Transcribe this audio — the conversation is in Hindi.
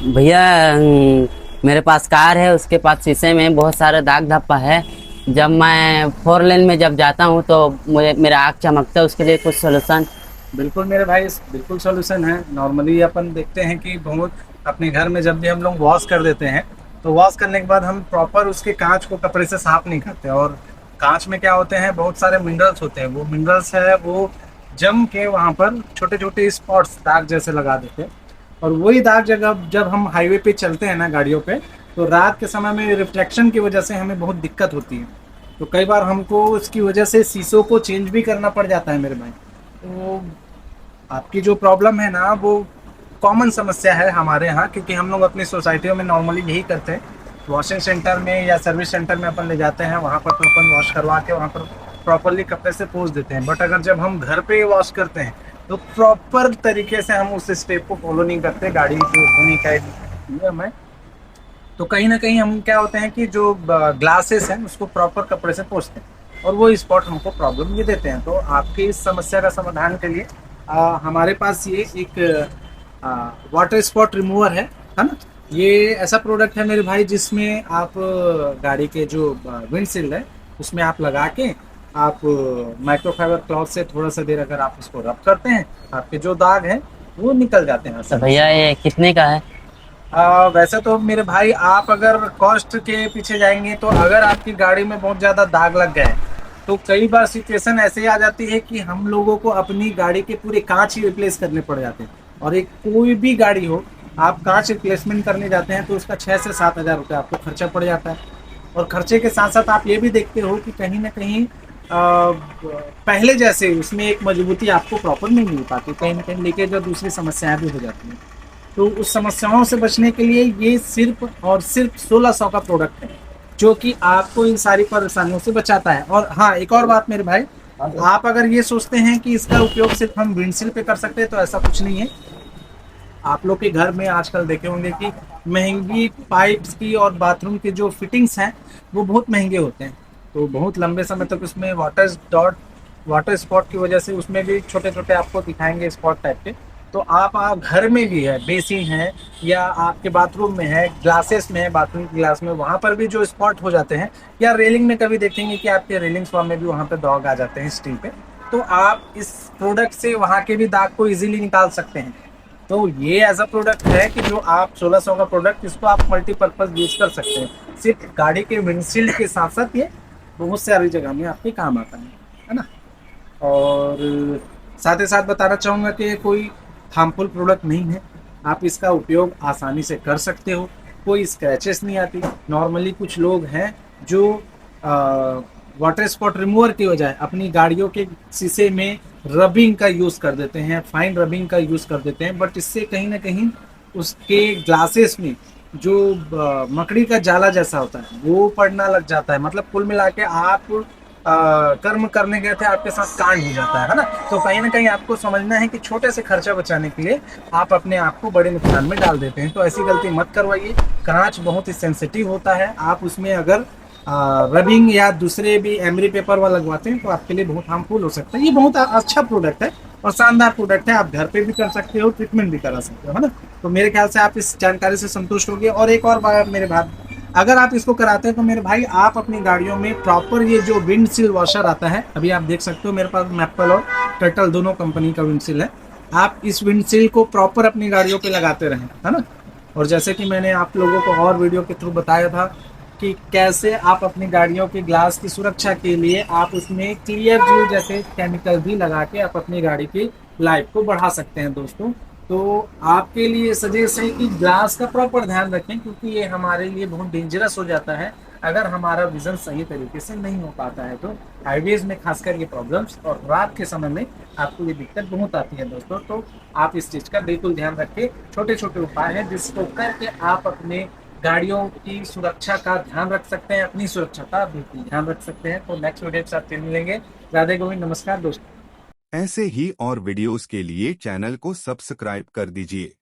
भैया मेरे पास कार है, उसके पास शीशे में बहुत सारे दाग धब्बा है। जब मैं फोर लेन में जब जाता हूँ तो मुझे मेरा आँख चमकता है, उसके लिए कुछ सोल्यूशन। बिल्कुल मेरे भाई, बिल्कुल सॉल्यूशन है। नॉर्मली अपन देखते हैं कि बहुत अपने घर में जब भी हम लोग वॉश कर देते हैं, तो वॉश करने के बाद हम प्रॉपर उसके कांच को कपड़े से साफ नहीं करते। और कांच में क्या होते हैं, बहुत सारे मिनरल्स होते हैं। वो मिनरल्स है वो जम के वहाँ पर छोटे छोटे स्पॉट्स दाग जैसे लगा देते हैं। और वही दाग जगह जब हम हाईवे पे चलते हैं ना गाड़ियों पे, तो रात के समय में रिफ्लेक्शन की वजह से हमें बहुत दिक्कत होती है। तो कई बार हमको उसकी वजह से शीशों को चेंज भी करना पड़ जाता है मेरे भाई। तो आपकी जो प्रॉब्लम है ना, वो कॉमन समस्या है हमारे यहाँ, क्योंकि हम लोग अपनी सोसाइटियों में नॉर्मली यही करते हैं। वॉशिंग सेंटर में या सर्विस सेंटर में अपन ले जाते हैं, वहाँ पर तो अपन वॉश करवा के वहाँ पर प्रॉपरली कपड़े से पोंछ देते हैं। बट अगर जब हम घर पे वॉश करते हैं, तो प्रॉपर तरीके से हम उस स्टेप को फॉलो नहीं करते। गाड़ी जो धोने का नियम है, तो कहीं ना कहीं हम क्या होते हैं कि जो ग्लासेस हैं उसको प्रॉपर कपड़े से पोंछते हैं, और वो स्पॉट हमको प्रॉब्लम ये देते हैं। तो आपकी इस समस्या का समाधान के लिए हमारे पास ये एक वाटर स्पॉट रिमूवर है ना। ये ऐसा प्रोडक्ट है मेरे भाई, जिसमें आप गाड़ी के जो विंडशील्ड है उसमें आप लगा के आप माइक्रोफाइबर क्लॉथ से थोड़ा सा देर अगर आप उसको रब करते हैं, आपके जो दाग हैं वो निकल जाते हैं तो आसानी से। भैया ये कितने का है? वैसे तो मेरे भाई, आप अगर कॉस्ट के पीछे जाएंगे, तो अगर आपकी गाड़ी में बहुत ज़्यादा दाग लग गए, तो कई बार सिचुएशन ऐसे ही आ जाती है कि हम लोगों को अपनी गाड़ी के पूरे कांच ही रिप्लेस करने पड़ जाते हैं। और एक कोई भी गाड़ी हो, आप कांच रिप्लेसमेंट करने जाते हैं तो उसका 6 से 7 हज़ार रुपये आपको खर्चा पड़ जाता है। और खर्चे के साथ साथ आप ये भी देखते हो कि कहीं ना कहीं पहले जैसे उसमें एक मजबूती आपको प्रॉपर नहीं मिल पाती, कहीं ना कहीं लीकेज और दूसरी समस्याएं भी हो जाती हैं। तो उस समस्याओं से बचने के लिए ये सिर्फ और सिर्फ 1600 का प्रोडक्ट है, जो कि आपको इन सारी परेशानियों से बचाता है। और हाँ, एक और बात मेरे भाई, आप अगर ये सोचते हैं कि इसका उपयोग सिर्फ हम विंडशील्ड पे कर सकते हैं, तो ऐसा कुछ नहीं है। आप लोग के घर में आजकल देखे होंगे कि महंगी पाइप्स की और बाथरूम की जो फिटिंग्स हैं वो बहुत महंगे होते हैं। तो बहुत लंबे समय तक उसमें वाटर स्पॉट की वजह से उसमें भी छोटे छोटे आपको दिखाएंगे स्पॉट टाइप के। तो आप घर में भी है, बेसिन है या आपके बाथरूम में है, ग्लासेस में है, बाथरूम के ग्लास में, वहां पर भी जो स्पॉट हो जाते हैं, या रेलिंग में कभी देखेंगे कि आपके रेलिंग स्वाम में भी वहां पे दाग आ जाते हैं स्टील पे, तो आप इस प्रोडक्ट से वहां के भी दाग को इजीली निकाल सकते हैं। तो ये ऐसा प्रोडक्ट है कि जो आप 1600 का प्रोडक्ट, इसको आप मल्टीपर्पज यूज कर सकते हैं। सिर्फ गाड़ी के विंडशील्ड के साथ साथ ये बहुत सारी जगह में आपके काम आता है ना। और साथ ही साथ बताना चाहूँगा कि कोई हार्मफुल प्रोडक्ट नहीं है। आप इसका उपयोग आसानी से कर सकते हो, कोई स्क्रैचेस नहीं आती। नॉर्मली कुछ लोग हैं जो वाटर स्पॉट रिमूवर की बजाय अपनी गाड़ियों के शीशे में रबिंग का यूज़ कर देते हैं, फाइन रबिंग का यूज़ कर देते हैं। बट इससे कहीं ना कहीं उसके ग्लासेस में जो मकड़ी का जाला जैसा होता है वो पड़ना लग जाता है। मतलब कुल मिला के आप कर्म करने गए थे, आपके साथ कांड हो जाता है ना। तो कहीं ना कहीं आपको समझना है कि छोटे से खर्चा बचाने के लिए आप अपने आप को बड़े नुकसान में डाल देते हैं। तो ऐसी गलती मत करवाइए। कांच बहुत ही सेंसिटिव होता है, आप उसमें अगर रबिंग या दूसरे भी एमरी पेपर वाला लगवाते हैं तो आपके लिए बहुत हार्मफुल हो सकता है। ये बहुत अच्छा प्रोडक्ट है और शानदार प्रोडक्ट है। आप घर पे भी कर सकते हो, ट्रीटमेंट भी करा सकते हो, है ना। तो मेरे ख्याल से आप इस जानकारी से संतुष्ट होंगे। और एक और बात मेरे भाई, अगर आप इसको कराते हैं तो मेरे भाई, आप अपनी गाड़ियों में प्रॉपर ये जो विंडशील्ड वॉशर आता है, अभी आप देख सकते हो मेरे पास मैपल और टर्टल दोनों कंपनी का विंडशील्ड है। आप इस विंडशील्ड को प्रॉपर अपनी गाड़ियों पे लगाते रहें, है ना। और जैसे कि मैंने आप लोगों को और वीडियो के थ्रू बताया था कि कैसे आप अपनी गाड़ियों के ग्लास की सुरक्षा के लिए आप उसमें क्लियर ब्लू जैसे केमिकल भी लगा के आप अपनी गाड़ी की लाइफ को बढ़ा सकते हैं दोस्तों। तो आपके लिए सजेस्ट है कि ग्लास का प्रॉपर ध्यान रखें, क्योंकि ये हमारे लिए बहुत डेंजरस हो जाता है अगर हमारा विजन सही तरीके से नहीं हो पाता है। तो हाईवेज में खासकर ये प्रॉब्लम्स और रात के समय में आपको ये दिक्कत बहुत आती है दोस्तों। तो आप इस चीज़ का बिल्कुल ध्यान रखें। छोटे छोटे उपाय हैं जिसको करके आप अपने गाड़ियों की सुरक्षा का ध्यान रख सकते हैं, अपनी सुरक्षा का बिल्कुल ध्यान रख सकते हैं। तो नेक्स्ट वीडियो के साथ फिर मिलेंगे। राधे गोविंद, नमस्कार दोस्तों। ऐसे ही और वीडियोस के लिए चैनल को सब्सक्राइब कर दीजिए।